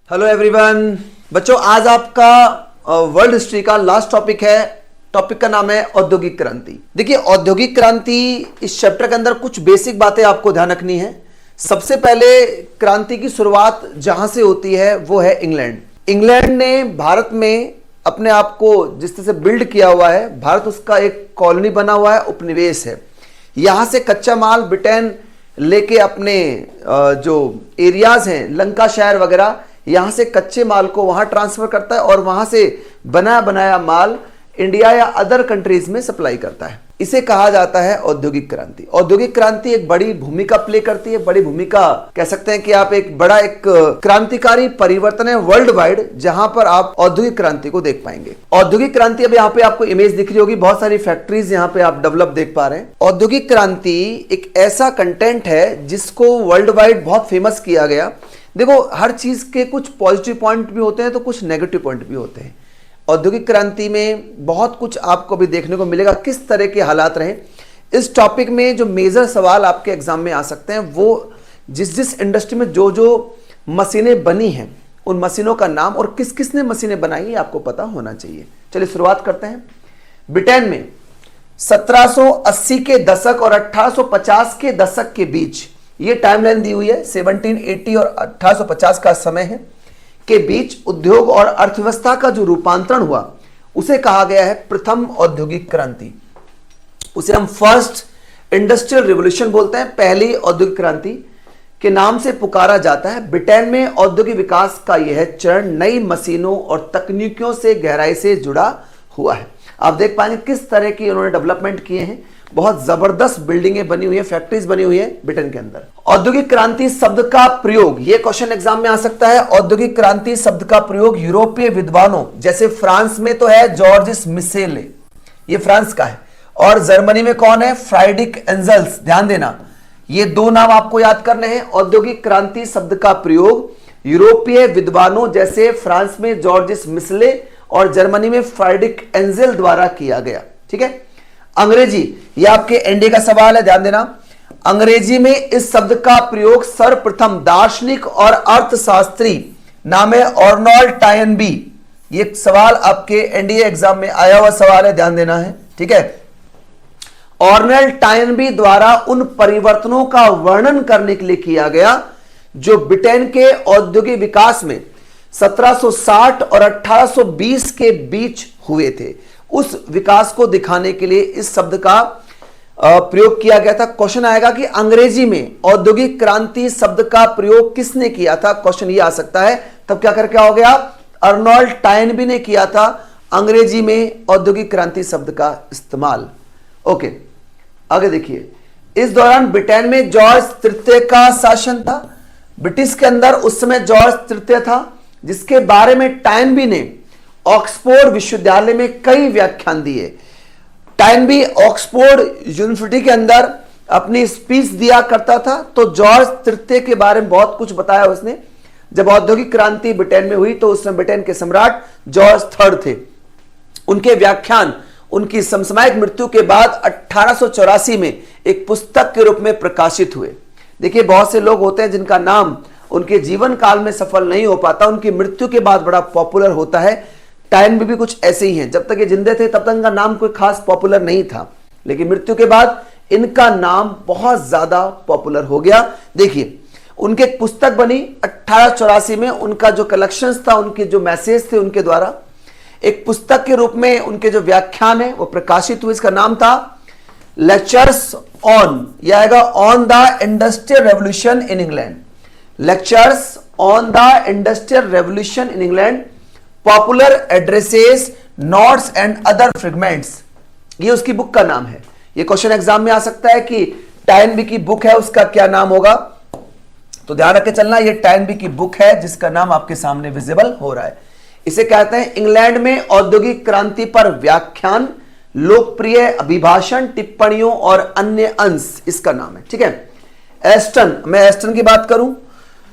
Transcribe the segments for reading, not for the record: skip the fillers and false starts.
Hello everyone. बच्चों, आज आपका वर्ल्ड हिस्ट्री का लास्ट टॉपिक है। टॉपिक का नाम है औद्योगिक क्रांति। देखिए, औद्योगिक क्रांति इस चैप्टर के अंदर कुछ बेसिक बातें आपको ध्यान रखनी है। सबसे पहले क्रांति की शुरुआत जहां से होती है वो है इंग्लैंड। इंग्लैंड ने भारत में अपने आप को जिस तरह से बिल्ड किया हुआ है, भारत उसका एक कॉलोनी बना हुआ है, उपनिवेश है। यहां से कच्चा माल ब्रिटेन लेके अपने जो एरियाज हैं, लंका शहर वगैरह, यहां से कच्चे माल को वहां ट्रांसफर करता है और वहां से बना बनाया माल इंडिया या अदर कंट्रीज में सप्लाई करता है। इसे कहा जाता है औद्योगिक क्रांति। औद्योगिक क्रांति एक बड़ी भूमिका प्ले करती है, बड़ी भूमिका कह सकते हैं कि आप एक बड़ा एक क्रांतिकारी परिवर्तन है वर्ल्ड वाइड, जहां पर आप औद्योगिक क्रांति को देख पाएंगे। औद्योगिक क्रांति, अब यहाँ पे आपको इमेज दिख रही होगी, बहुत सारी फैक्ट्रीज यहाँ पे आप डेवलप देख पा रहे हैं। औद्योगिक क्रांति एक ऐसा कंटेंट है जिसको वर्ल्ड वाइड बहुत फेमस किया गया। देखो, हर चीज के कुछ पॉजिटिव पॉइंट भी होते हैं तो कुछ नेगेटिव पॉइंट भी होते हैं। औद्योगिक क्रांति में बहुत कुछ आपको भी देखने को मिलेगा, किस तरह के हालात रहे। इस टॉपिक में जो मेजर सवाल आपके एग्जाम में आ सकते हैं वो जिस इंडस्ट्री में जो मशीनें बनी हैं उन मशीनों का नाम और किस किस ने मशीनें बनाई आपको पता होना चाहिए। चलिए शुरुआत करते हैं। ब्रिटेन में 1780 के दशक और 1850 के दशक के बीच, ये टाइमलाइन दी हुई है, 1780 और 1850 का समय है, के बीच उद्योग और अर्थव्यवस्था का जो रूपांतरण हुआ उसे कहा गया है प्रथम औद्योगिक क्रांति। उसे हम फर्स्ट इंडस्ट्रियल रिवॉल्यूशन बोलते हैं, पहली औद्योगिक क्रांति के नाम से पुकारा जाता है। ब्रिटेन में औद्योगिक विकास का यह चरण नई मशीनों और तकनीकों से गहराई से जुड़ा हुआ है। आप देख पाएंगे किस तरह की उन्होंने डेवलपमेंट किए हैं। बहुत जबरदस्त बिल्डिंगें बनी हुई है, फैक्ट्रीज बनी हुई है ब्रिटेन के अंदर। औद्योगिक क्रांति शब्द का प्रयोग, यह क्वेश्चन एग्जाम में आ सकता है। औद्योगिक क्रांति शब्द का प्रयोग यूरोपीय विद्वानों, जैसे फ्रांस में तो है जॉर्जिस मिशेल, ये फ्रांस का है, और जर्मनी में कौन है, फ्राइडरिक एंजल्स। ध्यान देना, ये दो नाम आपको याद करने हैं। औद्योगिक क्रांति शब्द का प्रयोग यूरोपीय विद्वानों जैसे फ्रांस में जॉर्जिस मिशेल और जर्मनी में फ्राइडरिक एंजल द्वारा किया गया। ठीक है। अंग्रेजी, यह आपके एनडीए का सवाल है, ध्यान देना। अंग्रेजी में इस शब्द का प्रयोग सर्वप्रथम दार्शनिक और अर्थशास्त्री नाम है अर्नोल्ड टॉयनबी। ये सवाल आपके एनडीए एग्जाम में आया हुआ सवाल है, ध्यान देना है। ठीक है। अर्नोल्ड टॉयनबी द्वारा उन परिवर्तनों का वर्णन करने के लिए किया गया जो ब्रिटेन के औद्योगिक विकास में 1760 और 1820 के बीच हुए थे। उस विकास को दिखाने के लिए इस शब्द का प्रयोग किया गया था। क्वेश्चन आएगा कि अंग्रेजी में औद्योगिक क्रांति शब्द का प्रयोग किसने किया था, क्वेश्चन ये आ सकता है। तब क्या करके आओगे आप, अर्नोल्ड टॉयनबी ने किया था अंग्रेजी में औद्योगिक क्रांति शब्द का इस्तेमाल। ओके, आगे देखिए। इस दौरान ब्रिटेन में जॉर्ज तृतीय का शासन था। ब्रिटिश के अंदर उस समय जॉर्ज तृतीय था, जिसके बारे में टॉयनबी ने ऑक्सफोर्ड विश्वविद्यालय में कई व्याख्यान दिए। टॉयनबी ऑक्सफोर्ड यूनिवर्सिटी के अंदर अपनी स्पीच दिया करता था, तो जॉर्ज तृतीय के बारे में बहुत कुछ बताया उसने। जब औद्योगिक क्रांति ब्रिटेन में हुई तो उस समय ब्रिटेन के सम्राट जॉर्ज थर्ड थे। उनके व्याख्यान उनकी समसामयिक मृत्यु के बाद 1884 में एक पुस्तक के रूप में प्रकाशित हुए। देखिए, बहुत से लोग होते हैं जिनका नाम उनके जीवन काल में सफल नहीं हो पाता, उनकी मृत्यु के बाद बड़ा पॉपुलर होता है। टॉयनबी भी कुछ ऐसे ही हैं। जब तक ये जिंदे थे तब तक इनका नाम कोई खास पॉपुलर नहीं था, लेकिन मृत्यु के बाद इनका नाम बहुत ज्यादा पॉपुलर हो गया। देखिए, उनके एक पुस्तक बनी 1884 में। उनका जो कलेक्शंस था, उनके जो मैसेज थे, उनके द्वारा एक पुस्तक के रूप में उनके जो व्याख्यान है वो प्रकाशित हुए। इसका नाम था लेक्चर्स ऑन, यह आएगा on the industrial revolution in England. Lectures on the industrial revolution in England, popular addresses, notes and other fragments, ये उसकी बुक का नाम है। ये क्वेश्चन एग्जाम में आ सकता है कि टॉयनबी की बुक है, उसका क्या नाम होगा। तो ध्यान रख के चलना, ये टॉयनबी की बुक है जिसका नाम आपके सामने विजिबल हो रहा है। इसे कहते हैं इंग्लैंड में औद्योगिक क्रांति पर व्याख्यान, लोकप्रिय अभिभाषण, टिप्पणियों और अन्य अंश, इसका नाम है। ठीक है। एस्टन, मैं एस्टन की बात करूं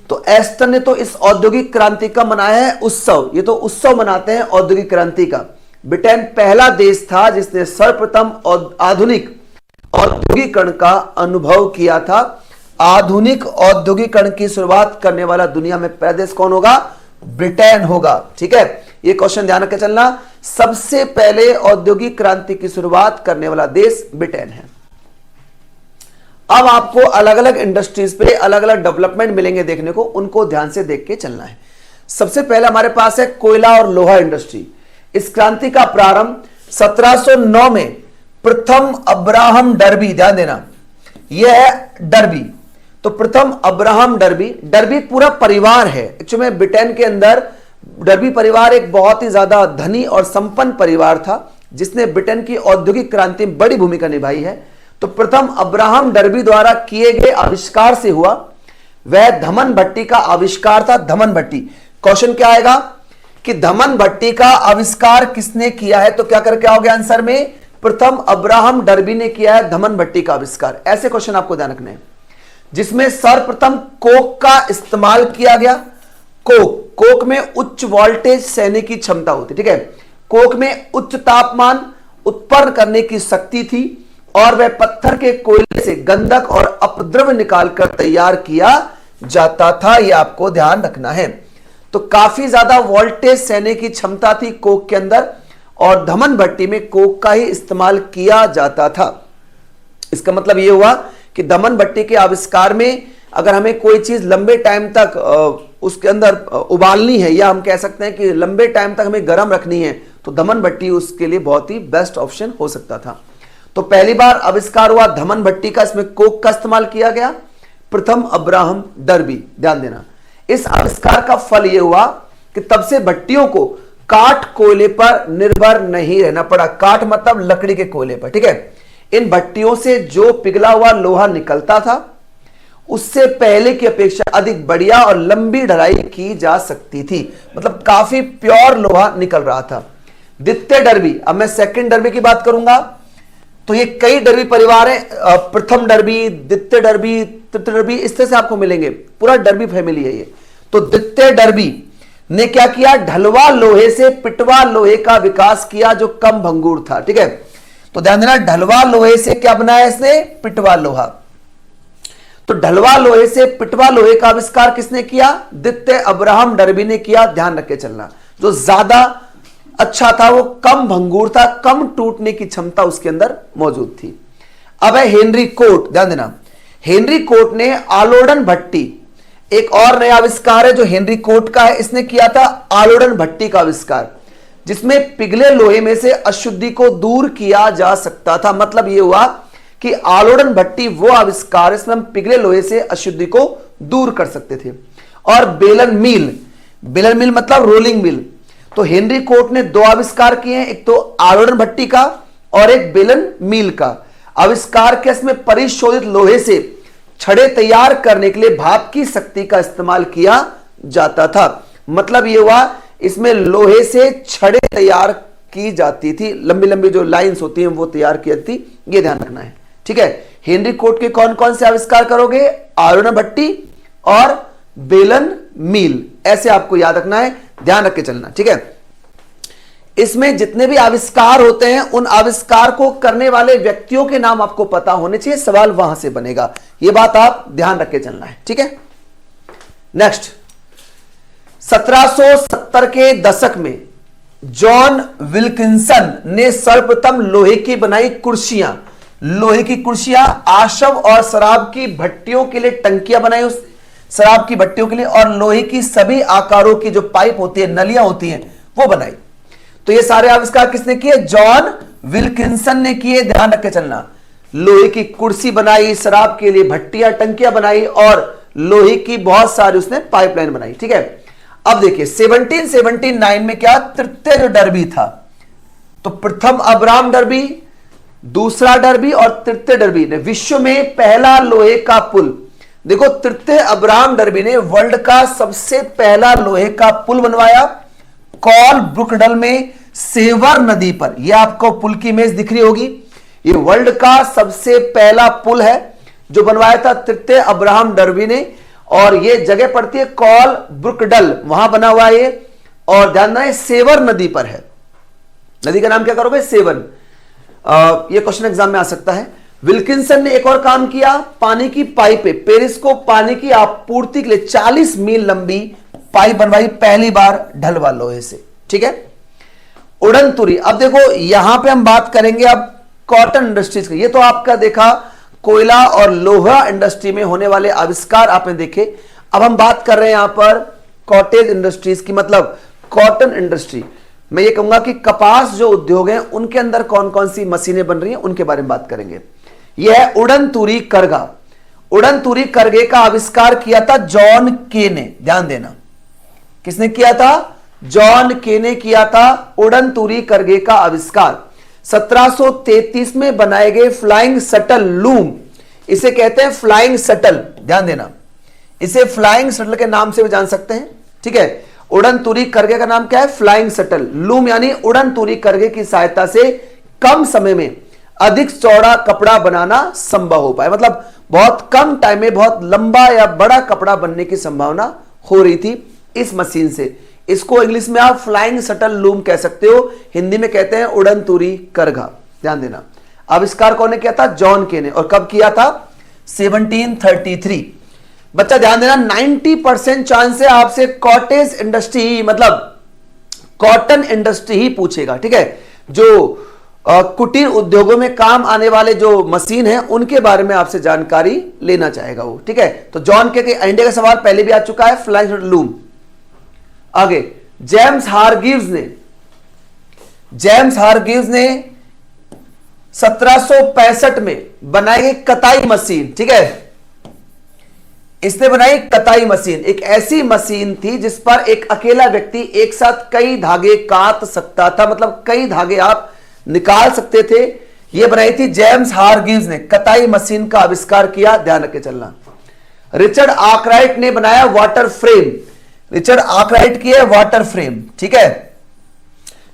तो एस्टन ने तो इस औद्योगिक क्रांति का मनाया है उत्सव। ये तो उत्सव मनाते हैं औद्योगिक क्रांति का। ब्रिटेन पहला देश था जिसने सर्वप्रथम आधुनिक औद्योगिकरण का अनुभव किया था। आधुनिक औद्योगिकरण की शुरुआत करने वाला दुनिया में पहला देश कौन होगा? ब्रिटेन होगा। ठीक है, ये क्वेश्चन ध्यान रखकर चलना। सबसे पहले औद्योगिक क्रांति की शुरुआत करने वाला देश ब्रिटेन है। अब आपको अलग अलग इंडस्ट्रीज पे अलग अलग डेवलपमेंट मिलेंगे देखने को, उनको ध्यान से देख के चलना है। सबसे पहले हमारे पास है कोयला और लोहा इंडस्ट्री। इस क्रांति का प्रारंभ 1709 में प्रथम अब्राहम डर्बी, ध्यान देना यह है डर्बी, तो प्रथम अब्राहम डर्बी, डर्बी पूरा परिवार है। एक्चुअली में ब्रिटेन के अंदर डर्बी परिवार एक बहुत ही ज्यादा धनी और संपन्न परिवार था, जिसने ब्रिटेन की औद्योगिक क्रांति में बड़ी भूमिका निभाई है। तो प्रथम अब्राहम डर्बी द्वारा किए गए आविष्कार से हुआ वह धमन भट्टी का आविष्कार था। धमन भट्टी, क्वेश्चन क्या आएगा कि धमन भट्टी का आविष्कार किसने किया है, तो क्या करके आओगे आंसर में, प्रथम अब्राहम डर्बी ने किया है धमन भट्टी का आविष्कार। ऐसे क्वेश्चन आपको ध्यान रखने हैं, जिसमें सर्वप्रथम कोक का इस्तेमाल किया गया। कोक में उच्च वोल्टेज सहने की क्षमता होती, ठीक है, कोक में उच्च तापमान उत्पन्न करने की शक्ति थी और वह पत्थर के कोयले से गंधक और अपद्रव्य निकालकर तैयार किया जाता था। यह आपको ध्यान रखना है। तो काफी ज्यादा वोल्टेज सहने की क्षमता थी कोक के अंदर, और धमन भट्टी में कोक का ही इस्तेमाल किया जाता था। इसका मतलब यह हुआ कि धमन भट्टी के आविष्कार में अगर हमें कोई चीज लंबे टाइम तक उसके अंदर उबालनी है, या हम कह सकते हैं कि लंबे टाइम तक हमें गर्म रखनी है, तो धमन भट्टी उसके लिए बहुत ही बेस्ट ऑप्शन हो सकता था। तो पहली बार आविष्कार हुआ धमन भट्टी का, इसमें कोक का इस्तेमाल किया गया। प्रथम अब्राहम डर्बी, ध्यान देना। इस आविष्कार का फल यह हुआ कि तब से भट्टियों को काठ कोयले पर निर्भर नहीं रहना पड़ा। काठ मतलब लकड़ी के कोयले पर, ठीक है। इन भट्टियों से जो पिघला हुआ लोहा निकलता था उससे पहले की अपेक्षा अधिक बढ़िया और लंबी ढलाई की जा सकती थी, मतलब काफी प्योर लोहा निकल रहा था। द्वितीय डर्बी, अब मैं सेकंड डर्बी की बात करूंगा, तो ये कई डर्बी परिवार है, प्रथम डर्बी, द्वितीय डर्बी, तृतीय डर्बी, इस तरह से आपको मिलेंगे, पूरा डर्बी फैमिली है ये। तो द्वितीय डर्बी ने क्या किया, ढलवा लोहे से पिटवा लोहे का विकास किया जो कम भंगुर था, ठीक है। तो ध्यान देना, ढलवा लोहे से क्या बनाया इसने, पिटवा लोहा। तो ढलवा लोहे से पिटवा लोहे का आविष्कार किसने किया, द्वितीय अब्राहम डर्बी ने किया। ध्यान रख के चलना, जो ज्यादा अच्छा था वो कम भंगुर था, कम टूटने की क्षमता उसके अंदर मौजूद थी। अब है हेनरी कोट, ध्यान देना, हेनरी कोट ने आलोड़न भट्टी, एक और नया आविष्कार है जो हेनरी कोट का है, इसने किया था आलोड़न भट्टी का आविष्कार, जिसमें पिघले लोहे में से अशुद्धि को दूर किया जा सकता था। मतलब यह हुआ कि आलोड़न भट्टी वो आविष्कार, इसमें हम पिघले लोहे से अशुद्धि को दूर कर सकते थे। और बेलन मिल, बेलन मिल मतलब रोलिंग मिल, तो हेनरी कोट ने दो आविष्कार किए हैं, एक तो आलोड़न भट्टी का और एक बेलन मिल का। आविष्कार के इसमें परिशोधित लोहे से छड़े तैयार करने के लिए भाप की शक्ति का इस्तेमाल किया जाता था। मतलब यह हुआ इसमें लोहे से छड़े तैयार की जाती थी, लंबी लंबी जो लाइंस होती हैं वो तैयार की जाती, ये ध्यान रखना है, ठीक है। हेनरी कोट के कौन कौन से आविष्कार करोगे, आलोड़न भट्टी और बेलन मिल, ऐसे आपको याद रखना है, ध्यान रख के चलना, ठीक है। इसमें जितने भी आविष्कार होते हैं उन आविष्कार को करने वाले व्यक्तियों के नाम आपको पता होने चाहिए, सवाल वहां से बनेगा, यह बात आप ध्यान रख के चलना है, ठीक है। नेक्स्ट, 1770 के दशक में जॉन विल्किंसन ने सर्वप्रथम लोहे की बनाई कुर्सियां, लोहे की कुर्सियां, आशव और शराब की भट्टियों के लिए टंकियां बनाई उस शराब की भट्टियों के लिए, और लोहे की सभी आकारों की जो पाइप होती है, नलियां होती हैं, वो बनाई। तो ये सारे आविष्कार किसने किए, जॉन विल्किंसन ने किए, ध्यान रख के चलना। लोहे की कुर्सी बनाई, शराब के लिए भट्टियां टंकियां बनाई, और लोहे की बहुत सारी उसने पाइपलाइन बनाई, ठीक है। अब देखिए 1779 में क्या, तृतीय जो डर्बी था, तो प्रथम अब्राहम डर्बी, दूसरा डर्बी और तृतीय डर्बी ने विश्व में पहला लोहे का पुल, देखो तृतीय अब्राहम डर्बी ने वर्ल्ड का सबसे पहला लोहे का पुल बनवाया कॉल ब्रुकडल में सेवर नदी पर। यह आपको पुल की इमेज दिख रही होगी, यह वर्ल्ड का सबसे पहला पुल है जो बनवाया था तृतीय अब्राहम डर्बी ने, और यह जगह पड़ती है कॉल ब्रुकडल, वहां बना हुआ है ये, और ध्यान देना सेवर नदी पर है। नदी का नाम क्या करोगे, सेवन। यह क्वेश्चन एग्जाम में आ सकता है। विल्किंसन ने एक और काम किया, पानी की पाइपें, पेरिस को पानी की आपूर्ति के लिए 40 मील लंबी पाइप बनवाई पहली बार ढलवा लोहे से, ठीक है। उड़न तुरी, अब देखो यहां पे हम बात करेंगे अब कॉटन इंडस्ट्रीज की। ये तो आपका देखा कोयला और लोहा इंडस्ट्री में होने वाले आविष्कार आपने देखे। अब हम बात कर रहे हैं यहां पर कॉटेज इंडस्ट्रीज की, मतलब कॉटन इंडस्ट्री। मैं ये कहूंगा कि कपास जो उद्योग हैं उनके अंदर कौन कौन सी मशीनें बन रही हैं उनके बारे में बात करेंगे। यह है उड़न तुरी करगा। उड़न तुरी करगे का आविष्कार किया था जॉन के ने, ध्यान देना। किसने किया था? जॉन के ने किया था उड़न तुरी करगे का आविष्कार। 1733 में बनाए गए फ्लाइंग शटल लूम, इसे कहते हैं फ्लाइंग शटल, ध्यान देना। इसे फ्लाइंग शटल के नाम से भी जान सकते हैं, ठीक है। उड़न तुरी करगे का नाम क्या है? फ्लाइंग शटल लूम, यानी उड़न तुरी करगे की सहायता से कम समय में अधिक चौड़ा कपड़ा बनाना संभव हो पाए। मतलब बहुत कम टाइम में बहुत लंबा या बड़ा कपड़ा बनने की संभावना हो रही थी इस मशीन से। इसको इंग्लिश में आप फ्लाइंग शटल लूम कह सकते हो, हिंदी में कहते हैं उड़न तुरी करघा, ध्यान देना। आविष्कार कौन ने किया था? जॉन के ने। और कब किया था? 1733। बच्चा ध्यान देना, 90% चांस है आपसे कॉटेज इंडस्ट्री मतलब कॉटन इंडस्ट्री ही पूछेगा, ठीक है। जो कुटीर उद्योगों में काम आने वाले जो मशीन है उनके बारे में आपसे जानकारी लेना चाहेगा वो, ठीक है। तो जॉन के इंडिया का सवाल पहले भी आ चुका है, फ्लाइंग शटल लूम। आगे जेम्स हारग्रीव्स ने 1765 में बनाई गई कताई मशीन, ठीक है। इसने बनाई कताई मशीन, एक ऐसी मशीन थी जिस पर एक अकेला व्यक्ति एक साथ कई धागे काट सकता था, मतलब कई धागे आप निकाल सकते थे। यह बनाई थी जेम्स हारग्रीव्स ने, कताई मशीन का आविष्कार किया, ध्यान रख के चलना। रिचर्ड आर्कराइट ने बनाया वाटर फ्रेम, रिचर्ड आर्कराइट की है वाटर फ्रेम, ठीक है।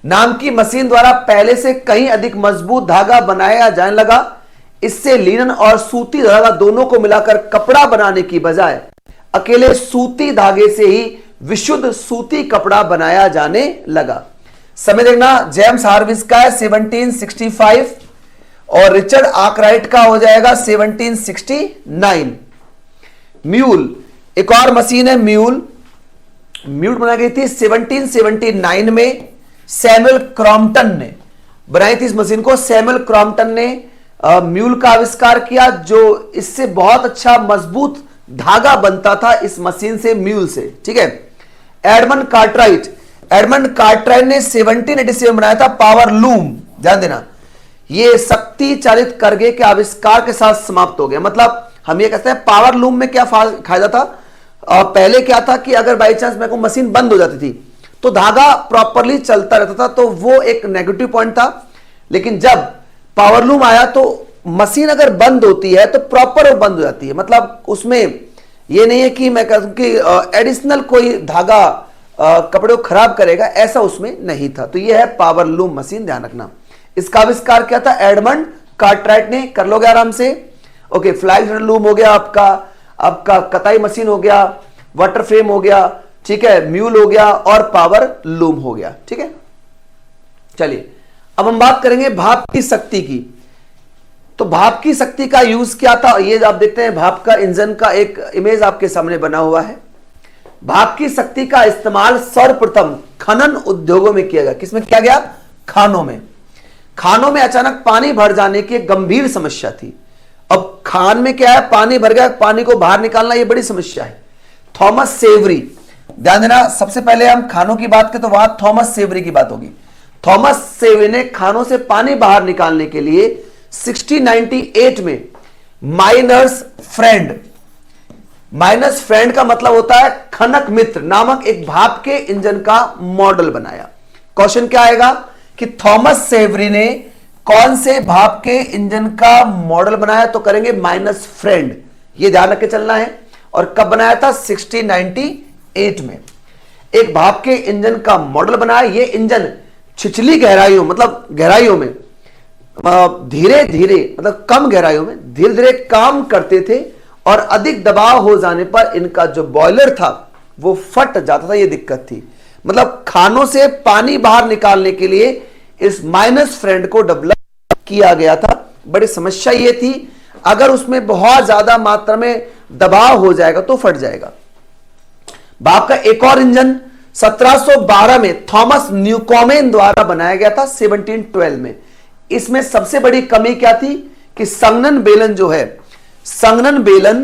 नाम की मशीन द्वारा पहले से कहीं अधिक मजबूत धागा बनाया जाने लगा। इससे लिनन और सूती धागा दोनों को मिलाकर कपड़ा बनाने की बजाय अकेले सूती धागे से ही विशुद्ध सूती कपड़ा बनाया जाने लगा। समय देखना, जेम्स हारग्रीव्स का है 1765 और रिचर्ड आर्कराइट का हो जाएगा 1769। म्यूल, एक और मशीन है म्यूल बनाई गई थी 1779 में। सैमुअल क्रॉम्पटन ने बनाई थी इस मशीन को। सैमुअल क्रॉम्पटन ने म्यूल का आविष्कार किया, जो इससे बहुत अच्छा मजबूत धागा बनता था इस मशीन से, म्यूल से, ठीक है। एडमंड कार्टराइट ने 1787 में बनाया था पावर लूम, ध्यान देना। यह शक्ति चालित करगे के आविष्कार के साथ समाप्त हो गया। मतलब हम ये कहते हैं पावर लूम में क्या फायदा था? पहले क्या था कि अगर बाई चांस मेरे को मशीन बंद हो जाती थी तो धागा प्रॉपरली चलता रहता था, तो वो एक नेगेटिव पॉइंट था। लेकिन जब पावर लूम आया तो मशीन अगर बंद होती है तो प्रॉपर वो बंद हो जाती है। मतलब उसमें ये नहीं है कि मैं कहूं कि एडिशनल कोई धागा कपड़े को खराब करेगा, ऐसा उसमें नहीं था। तो ये है पावर लूम मशीन, ध्यान रखना। इसका आविष्कार क्या था? एडमंड कार्टराइट ने। कर लोगे आराम से। ओके, फ्लाइंग शटल लूम हो गया आपका कताई मशीन हो गया, वाटर फ्रेम हो गया, ठीक है, म्यूल हो गया और पावर लूम हो गया, ठीक है। चलिए अब हम बात करेंगे भाप की शक्ति की। तो भाप की शक्ति का यूज क्या था? ये आप देखते हैं भाप का इंजन का एक इमेज आपके सामने बना हुआ है। भाप की शक्ति का इस्तेमाल सर्वप्रथम खनन उद्योगों में किया गया। किसमें किया गया? खानों में। खानों में अचानक पानी भर जाने की गंभीर समस्या थी। अब खान में क्या है? पानी भर गया, पानी को बाहर निकालना यह बड़ी समस्या है। थॉमस सेवरी, ध्यान देना, सबसे पहले हम खानों की बात करें तो वहां थॉमस सेवरी की बात होगी। थॉमस सेवरी ने खानों से पानी बाहर निकालने के लिए 1698 में माइनर्स फ्रेंड का मतलब होता है खनक मित्र नामक एक भाप के इंजन का मॉडल बनाया। क्वेश्चन क्या आएगा कि थॉमस सेवरी ने कौन से भाप के इंजन का मॉडल बनाया? तो करेंगे माइनस फ्रेंड, ये ध्यान रख के चलना है। और कब बनाया था? 1698 में एक भाप के इंजन का मॉडल बनाया। ये इंजन छिछली गहराइयों, मतलब गहराइयों में धीरे धीरे, मतलब कम गहराइयों में धीरे धीरे काम करते थे और अधिक दबाव हो जाने पर इनका जो बॉयलर था वो फट जाता था। ये दिक्कत थी। मतलब खानों से पानी बाहर निकालने के लिए इस माइनस फ्रेंड को डेवलप किया गया था। बड़ी समस्या ये थी, अगर उसमें बहुत ज्यादा मात्रा में दबाव हो जाएगा तो फट जाएगा। भाप का एक और इंजन 1712 में थॉमस न्यूकॉमेन द्वारा बनाया गया था 1712 में। इसमें सबसे बड़ी कमी क्या थी कि संघनन बेलन जो है, संघनन बेलन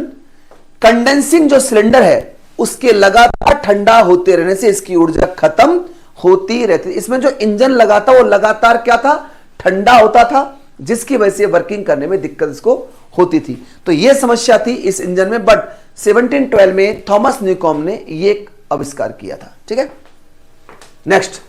कंडेंसिंग जो सिलेंडर है उसके लगातार ठंडा होते रहने से इसकी ऊर्जा खत्म होती रहती। इसमें जो इंजन लगा था वो लगातार क्या था, ठंडा होता था, जिसकी वजह से वर्किंग करने में दिक्कत इसको होती थी। तो यह समस्या थी इस इंजन में, बट 1712 में थॉमस न्यूकॉम ने यह आविष्कार किया था। ठीक है, नेक्स्ट,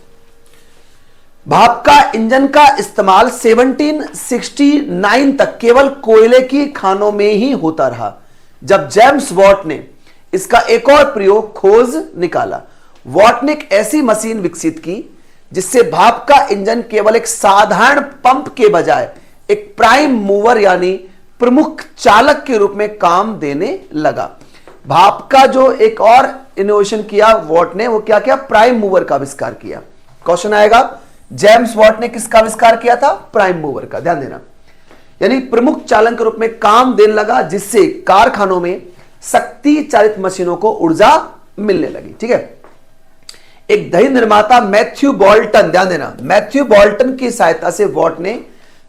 भाप का इंजन का इस्तेमाल 1769 तक केवल कोयले की खानों में ही होता रहा, जब जेम्स वॉट ने इसका एक और प्रयोग खोज निकाला। वॉट ने एक ऐसी मशीन विकसित की जिससे भाप का इंजन केवल एक साधारण पंप के बजाय एक प्राइम मूवर यानी प्रमुख चालक के रूप में काम देने लगा। भाप का जो एक और इनोवेशन किया वॉट ने, वो क्या किया, प्राइम मूवर का आविष्कार किया। क्वेश्चन आएगा, जेम्स वॉट ने किसका आविष्कार किया था, प्राइम मूवर का, ध्यान देना, यानी प्रमुख चालक के रूप में काम देने लगा, जिससे कारखानों में शक्ति चालित मशीनों को ऊर्जा मिलने लगी। ठीक है, एक दही निर्माता मैथ्यू बोल्टन, ध्यान देना, मैथ्यू बोल्टन की सहायता से वॉट ने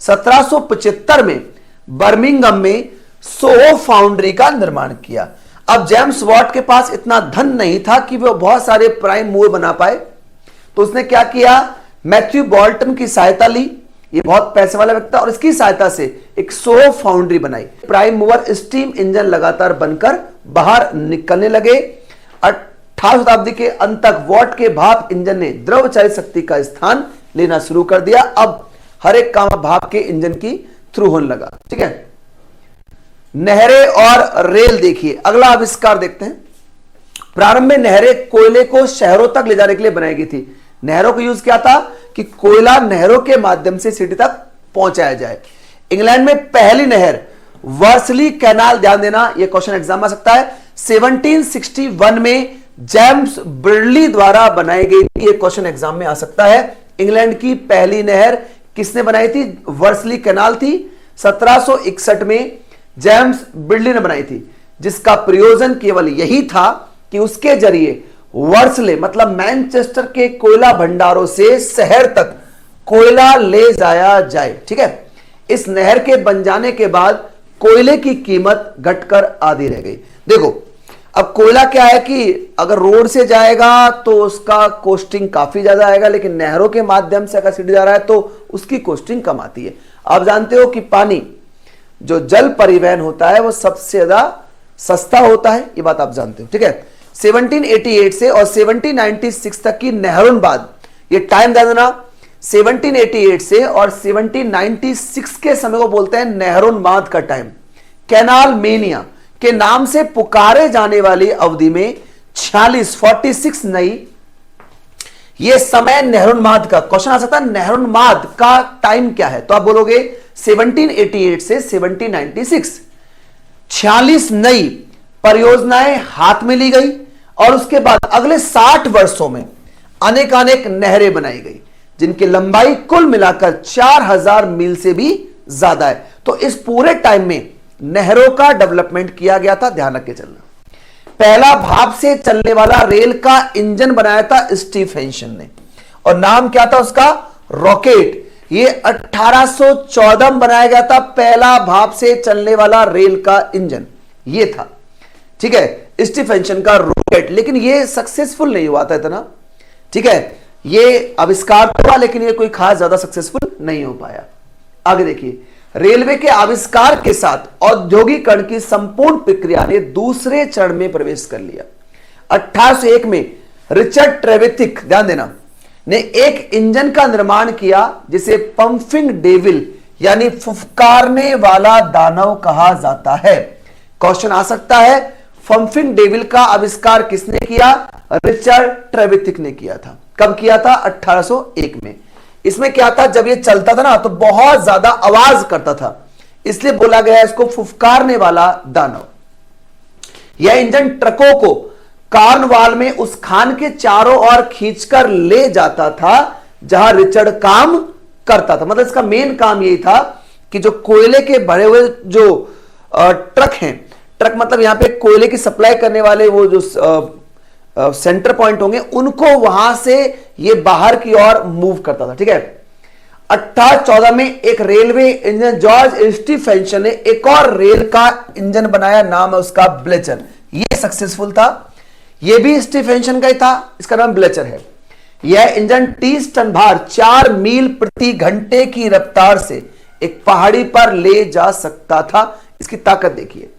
1775 में बर्मिंघम में सोहो फाउंड्री का निर्माण किया। अब जेम्स वॉट के पास इतना धन नहीं था कि वो बहुत सारे प्राइम मूवर बना पाए, तो उसने क्या किया, मैथ्यू बोल्टन की सहायता ली, ये बहुत पैसे वाला व्यक्ति था, और इसकी सहायता से एक सोहो फाउंड्री बनाई। प्राइम मूवर स्टीम इंजन लगातार बनकर बाहर निकलने लगे। 18वीं शताब्दी के अंत तक वॉट के भाप इंजन ने द्रव चालित शक्ति का स्थान लेना शुरू कर दिया। अब हर एक काम भाप के इंजन की थ्रू होने लगा। ठीक है, नहरें और रेल देखिए, अगला आविष्कार देखते हैं। प्रारंभ में नहरें कोयले को शहरों तक ले जाने के लिए बनाई गई थी। नहरों का यूज क्या था कि कोयला नहरों के माध्यम से सिटी तक पहुंचाया जाए। इंग्लैंड में पहली नहर वर्सली कैनाल, ध्यान देना, यह क्वेश्चन एग्जाम आ सकता है, 1761 में जेम्स ब्रिडली द्वारा बनाई गई थी। यह क्वेश्चन एग्जाम में आ सकता है। इंग्लैंड की पहली नहर किसने बनाई थी, वर्सली कैनाल थी, 1761 में जेम्स ब्रिडली ने बनाई थी, जिसका प्रयोजन केवल यही था कि उसके जरिए वर्सले मतलब मैनचेस्टर के कोयला भंडारों से शहर तक कोयला ले जाया जाए। ठीक है, इस नहर के बन जाने के बाद कोयले की कीमत घटकर आधी रह गई। देखो, अब कोयला क्या है कि अगर रोड से जाएगा तो उसका कॉस्टिंग काफी ज्यादा आएगा, लेकिन नहरों के माध्यम से अगर सिटी जा रहा है तो उसकी कॉस्टिंग कम आती है। आप जानते हो कि पानी जो जल परिवहन होता है वो सबसे ज्यादा सस्ता होता है, ये बात आप जानते हो। ठीक है, 1788 से और 1796 तक की नहरों, ये टाइम ध्यान देना, 1788 से और 1796 के समय को बोलते हैं नहरोन्माद का टाइम। कैनाल मेनिया के नाम से पुकारे जाने वाली अवधि में 46 नई, ये समय नहरोन्माद का क्वेश्चन आ सकता है, नहरोन्माद का टाइम क्या है, तो आप बोलोगे 1788 से 1796 46 नई परियोजनाएं हाथ में ली गई, और उसके बाद अगले 60 वर्षों में अनेक नहरें बनाई गई, जिनकी लंबाई कुल मिलाकर 4000 मील से भी ज्यादा है। तो इस पूरे टाइम में नहरों का डेवलपमेंट किया गया था, ध्यान रख के चलना। पहला भाप से चलने वाला रेल का इंजन बनाया था स्टीफेंसन ने, और नाम क्या था उसका, रॉकेट। ये 1814 में बनाया गया था पहला भाप से चलने वाला रेल का इंजन, ये था। ठीक है, स्टीफेंसन का रॉकेट, लेकिन ये सक्सेसफुल नहीं हुआ था इतना। ठीक है, ये आविष्कार तो हुआ लेकिन ये कोई खास ज्यादा सक्सेसफुल नहीं हो पाया। आगे देखिए, रेलवे के आविष्कार के साथ औद्योगिकरण की संपूर्ण प्रक्रिया ने दूसरे चरण में प्रवेश कर लिया। 1801 में रिचर्ड ट्रेवेथिक, ध्यान देना, ने एक इंजन का निर्माण किया जिसे पंपिंग डेविल यानी फुफकारने वाला दानव कहा जाता है। क्वेश्चन आ सकता है, पंपिंग डेविल का आविष्कार किसने किया, रिचर्ड ट्रेवेथिक ने किया था। कब किया था, 1801 में। इसमें क्या था, जब ये चलता था ना तो बहुत ज्यादा आवाज करता था, इसलिए बोला गया इसको फुफकारने वाला दानव। यह इंजन ट्रकों को कार्नवाल में उस खान के चारों ओर खींचकर ले जाता था जहां रिचर्ड काम करता था। मतलब इसका मेन काम यही था कि जो कोयले के भरे हुए जो ट्रक हैं, ट्रक मतलब यहां पे कोयले की सप्लाई करने वाले वो जो सेंटर पॉइंट होंगे, उनको वहां से ये बाहर की ओर मूव करता था। ठीक है, 1814 में एक रेलवे इंजन जॉर्ज स्टीफेंसन ने एक और रेल का इंजन बनाया, नाम है उसका ब्लेचर। ये सक्सेसफुल था, ये भी स्टीफेंसन का ही था, इसका नाम ब्लेचर है। यह इंजन 30 टन भार 4 मील प्रति घंटे की रफ्तार से एक पहाड़ी पर ले जा सकता था। इसकी ताकत देखिए।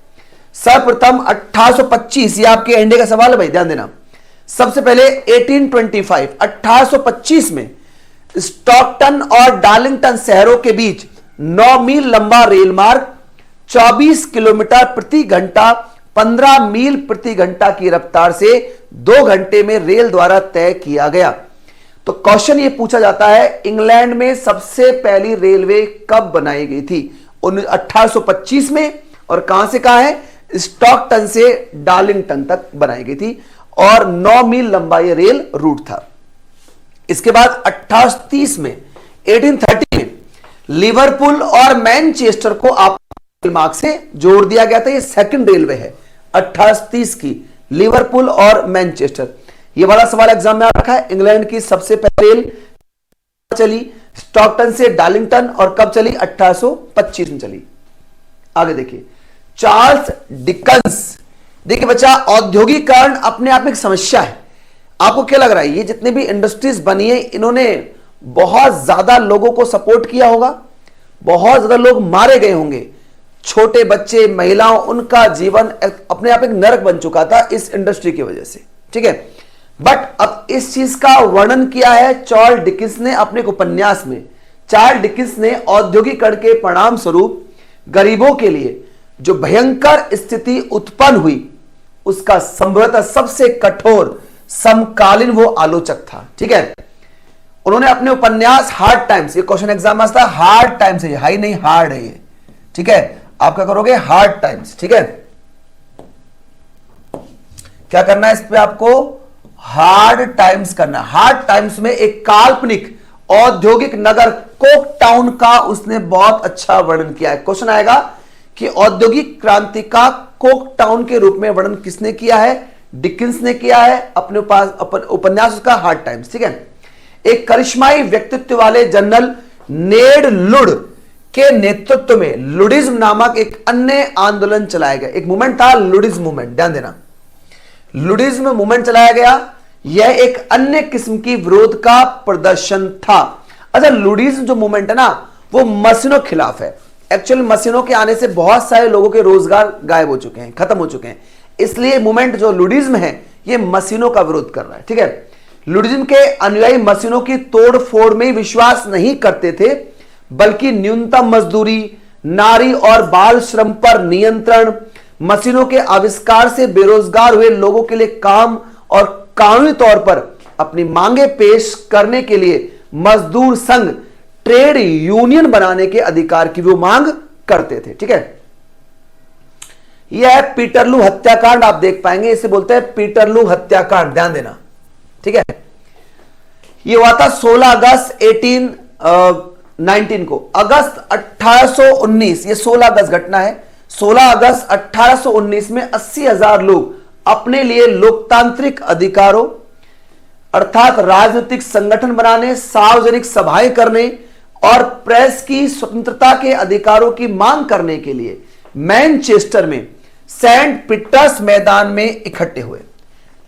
सर्वप्रथम 1825, ये आपके एंडे का सवाल है भाई, ध्यान देना। सबसे पहले 1825 में स्टॉकटन और डार्लिंगटन शहरों के बीच 9 मील लंबा रेल मार्ग 24 किलोमीटर प्रति घंटा 15 मील प्रति घंटा की रफ्तार से 2 घंटे में रेल द्वारा तय किया गया। तो क्वेश्चन ये पूछा जाता है, इंग्लैंड में सबसे पहली रेलवे कब बनाई गई थी? 1825 में, और कहां से कहां है? स्टॉकटन से डार्लिंगटन तक बनाई गई थी, और 9 मील लंबा ये रेल रूट था। इसके बाद 1830 में 1830 में लिवरपूल और मैनचेस्टर को आप मार्ग से जोड़ दिया गया था। ये सेकंड रेलवे है 1830 की, लिवरपूल और मैनचेस्टर। ये बड़ा सवाल एग्जाम में आ रखा है। इंग्लैंड की सबसे पहली रेल चली स्टॉकटन से डार्लिंगटन, और कब चली? 1825 में चली। आगे देखिए, चार्ल्स डिकन्स। देखिए बच्चा, औद्योगिकरण अपने आप में एक समस्या है। आपको क्या लग रहा है, ये जितने भी इंडस्ट्रीज बनी है, इन्होंने बहुत ज्यादा लोगों को सपोर्ट किया होगा, बहुत ज्यादा लोग मारे गए होंगे, छोटे बच्चे, महिलाओं, उनका जीवन अपने आप एक नरक बन चुका था इस इंडस्ट्री की वजह से। ठीक है, बट अब इस चीज का वर्णन किया है चार्ल्स डिकिंस ने अपने उपन्यास में। चार्ल्स डिकिंस ने औद्योगिकरण के परिणाम स्वरूप गरीबों के लिए जो भयंकर स्थिति उत्पन्न हुई, उसका संभवतः सबसे कठोर समकालीन वो आलोचक था। ठीक है, उन्होंने अपने उपन्यास हार्ड टाइम्स, ये क्वेश्चन एग्जाम में आता है, हार्ड टाइम्स है, हाई नहीं हार्ड है ये। ठीक है, आप क्या करोगे? Hard times. ठीक है, क्या करना है इस पे आपको? हार्ड टाइम्स करना। हार्ड टाइम्स में एक काल्पनिक औद्योगिक नगर कोक टाउन का उसने बहुत अच्छा वर्णन किया है। क्वेश्चन आएगा कि औद्योगिक क्रांति का कोक टाउन के रूप में वर्णन किसने किया है? डिकिंस ने किया है अपने उपन्यास उसका हार्ड टाइम्स। ठीक है, एक करिश्माई व्यक्तित्व वाले जनरल नेड लुड के नेतृत्व में लुडिज्म नामक एक अन्य आंदोलन चलाया गया। एक मूवमेंट था लुडिज्म मूवमेंट, ध्यान देना, लुडिज्म मूवमेंट चलाया गया। यह एक अन्य किस्म की विरोध का प्रदर्शन था। अच्छा, लुडिज्म जो मूवमेंट है ना, वो मशीनों के खिलाफ है। एक्चुअली मशीनों के आने से बहुत सारे लोगों के रोजगार गायब हो चुके हैं, खत्म हो चुके हैं, इसलिए मूवमेंट जो लुडिज्म है ये मशीनों का विरोध कर रहा है। ठीक है, लुडिज्म के अनुयायी मशीनों की तोड़ फोड़ में विश्वास नहीं करते थे, बल्कि न्यूनतम मजदूरी, नारी और बाल श्रम पर नियंत्रण, मशीनों के आविष्कार से बेरोजगार हुए लोगों के लिए काम और कानूनी तौर पर अपनी मांगे पेश करने के लिए मजदूर संघ, ट्रेड यूनियन बनाने के अधिकार की वो मांग करते थे। ठीक है, यह है पीटरलू हत्याकांड, आप देख पाएंगे, इसे बोलते हैं पीटरलू हत्याकांड, ध्यान देना। ठीक है, यह हुआ था 16 अगस्त 1819 को। अगस्त 1819, ये 16 अगस्त घटना है। 16 अगस्त 1819 में 80,000 लोग अपने लिए लोकतांत्रिक अधिकारों अर्थात राजनीतिक संगठन बनाने, सार्वजनिक सभाएं करने और प्रेस की स्वतंत्रता के अधिकारों की मांग करने के लिए मैनचेस्टर में सेंट पीटर्स मैदान में इकट्ठे हुए,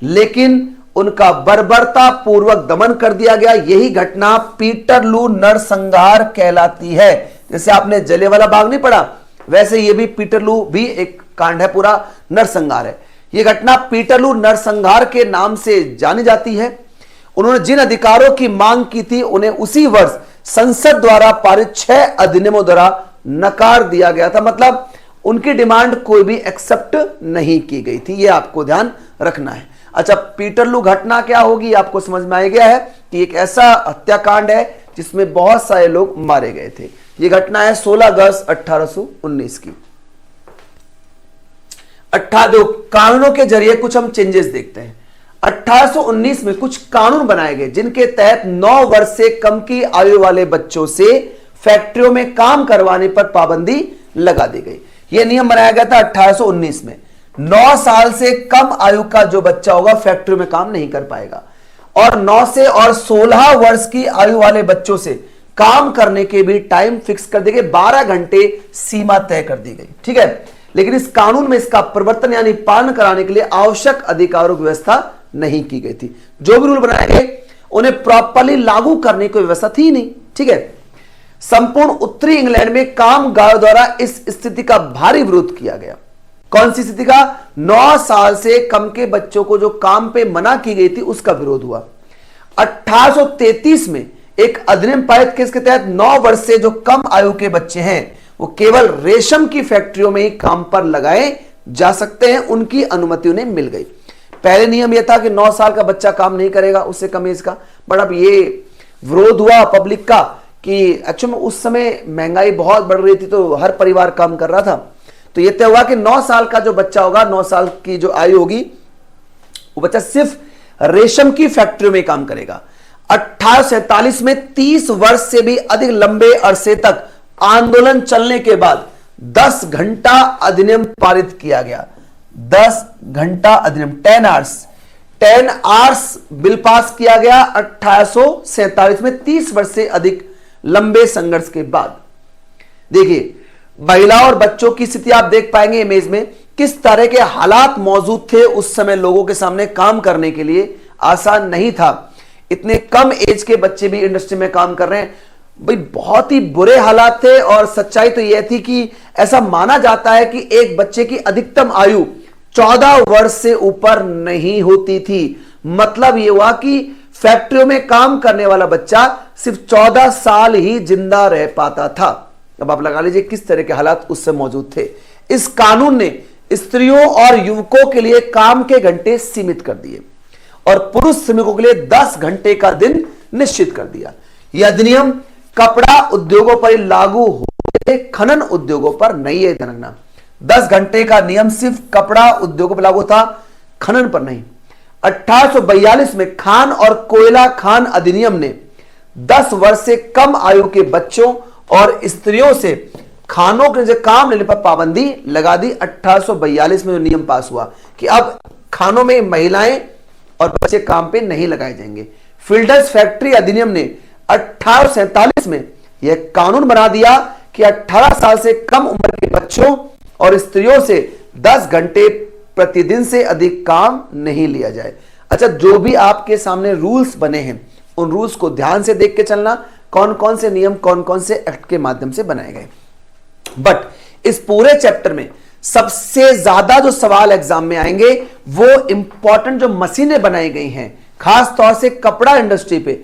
लेकिन उनका बर्बरता पूर्वक दमन कर दिया गया। यही घटना पीटरलू नरसंहार कहलाती है। जैसे आपने जलियांवाला बाग नहीं पढ़ा, वैसे ये भी पीटरलू भी एक कांड है, पूरा नरसंहार है। यह घटना पीटरलू नरसंहार के नाम से जानी जाती है। उन्होंने जिन अधिकारों की मांग की थी, उन्हें उसी वर्ष संसद द्वारा पारित 6 अधिनियमों द्वारा नकार दिया गया था। मतलब उनकी डिमांड कोई भी एक्सेप्ट नहीं की गई थी, यह आपको ध्यान रखना है। अच्छा, पीटरलू घटना क्या होगी आपको समझ में आ गया है कि एक ऐसा हत्याकांड है जिसमें बहुत सारे लोग मारे गए थे। यह घटना है 16 अगस्त 1819 की। कानूनों के जरिए कुछ हम चेंजेस देखते हैं। 1819 में कुछ कानून बनाए गए जिनके तहत 9 वर्ष से कम की आयु वाले बच्चों से फैक्ट्रियों में काम करवाने पर पाबंदी लगा दी गई। यह नियम बनाया गया था 1819 में। 9 साल से कम आयु का जो बच्चा होगा फैक्ट्री में काम नहीं कर पाएगा, और 9 से और 16 वर्ष की आयु वाले बच्चों से काम करने के भी टाइम फिक्स कर दिए गए, 12 घंटे सीमा तय कर दी गई। ठीक है, लेकिन इस कानून में इसका परिवर्तन यानी पालन कराने के लिए आवश्यक अधिकारों की व्यवस्था नहीं की गई थी। जो भी रूल बनाए गए उन्हें प्रॉपरली लागू करने की व्यवस्था थी नहीं। ठीक है, संपूर्ण उत्तरी इंग्लैंड में कामगारों द्वारा इस स्थिति का भारी विरोध किया गया। कौन सी स्थिति का? 9 साल से कम के बच्चों को जो काम पे मना की गई थी उसका विरोध हुआ। 1833 में एक अधिनियम पारित किसके तहत 9 वर्ष से जो कम आयु के बच्चे हैं वो केवल रेशम की फैक्ट्रियों में ही काम पर लगाए जा सकते हैं, उनकी अनुमति उन्हें मिल गई। पहले नियम यह था कि 9 साल का बच्चा काम नहीं करेगा, उससे कम एज का। बट अब ये विरोध हुआ पब्लिक का कि एक्चुअली में उस समय महंगाई बहुत बढ़ रही थी तो हर परिवार काम कर रहा था, तो यह तय हुआ कि 9 साल का जो बच्चा होगा, 9 साल की जो आयु होगी, वो बच्चा सिर्फ रेशम की फैक्ट्रियों में काम करेगा। 1847 में 30 वर्ष से भी अधिक लंबे अरसे तक आंदोलन चलने के बाद 10 घंटा अधिनियम पारित किया गया। 10 घंटा अधिनियम, 10 आवर्स बिल पास किया गया 1847 में, 30 वर्ष से अधिक लंबे संघर्ष के बाद। देखिए, महिलाओं और बच्चों की स्थिति आप देख पाएंगे इमेज में, किस तरह के हालात मौजूद थे उस समय लोगों के सामने काम करने के लिए। आसान नहीं था, इतने कम एज के बच्चे भी इंडस्ट्री में काम कर रहे हैं भाई, बहुत ही बुरे हालात थे। और सच्चाई तो यह थी कि ऐसा माना जाता है कि एक बच्चे की अधिकतम आयु 14 वर्ष से ऊपर नहीं होती थी। मतलब यह हुआ कि फैक्ट्रियों में काम करने वाला बच्चा सिर्फ 14 साल ही जिंदा रह पाता था। अब आप लगा लीजिए किस तरह के हालात उससे मौजूद थे। इस कानून ने स्त्रियों और युवकों के लिए काम के घंटे सीमित कर दिए और पुरुष श्रमिकों के लिए 10 घंटे का दिन निश्चित कर दिया। यह अधिनियम कपड़ा उद्योगों पर लागू हुए, खनन उद्योगों पर नहीं है। ध्यान रखना, 10 घंटे का नियम सिर्फ कपड़ा उद्योगों पर लागू था, खनन पर नहीं। 1842 में खान और कोयला खान अधिनियम ने 10 वर्ष से कम आयु के बच्चों और स्त्रियों से खानों के काम लेने पर पाबंदी लगा दी। 1842 में जो नियम पास हुआ कि अब खानों में महिलाएं और बच्चे काम पे नहीं लगाए जाएंगे। फिल्डर्स फैक्ट्री अधिनियम ने 1847 में यह कानून बना दिया कि 18 साल से कम उम्र के बच्चों और स्त्रियों से 10 घंटे प्रतिदिन से अधिक काम नहीं लिया जाए। अच्छा, जो भी आपके सामने रूल्स बने हैं उन रूल्स को ध्यान से देख के चलना, कौन कौन से नियम कौन कौन से एक्ट के माध्यम से बनाए गए। बट इस पूरे चैप्टर में सबसे ज्यादा जो सवाल एग्जाम में आएंगे वो इंपॉर्टेंट जो मशीनें बनाई गई हैं, खास तौर से कपड़ा इंडस्ट्री पे,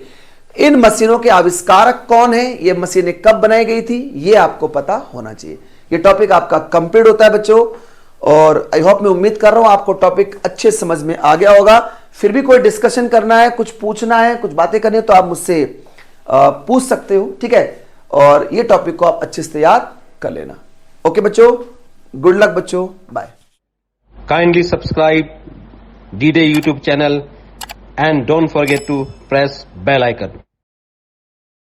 इन मशीनों के आविष्कारक कौन है, ये मशीनें कब बनाई गई थी, ये आपको पता होना चाहिए। ये टॉपिक आपका कंप्लीट होता है बच्चों, और आई होप, मैं उम्मीद कर रहा हूं आपको टॉपिक अच्छे समझ में आ गया होगा। फिर भी कोई डिस्कशन करना है, कुछ पूछना है, कुछ बातें करनी है तो आप मुझसे पूछ सकते हो। ठीक है, और ये टॉपिक को आप अच्छे से याद कर लेना। ओके बच्चों, गुड लक बच्चों, bye. Kindly subscribe D-Day YouTube channel and don't forget to press bell icon.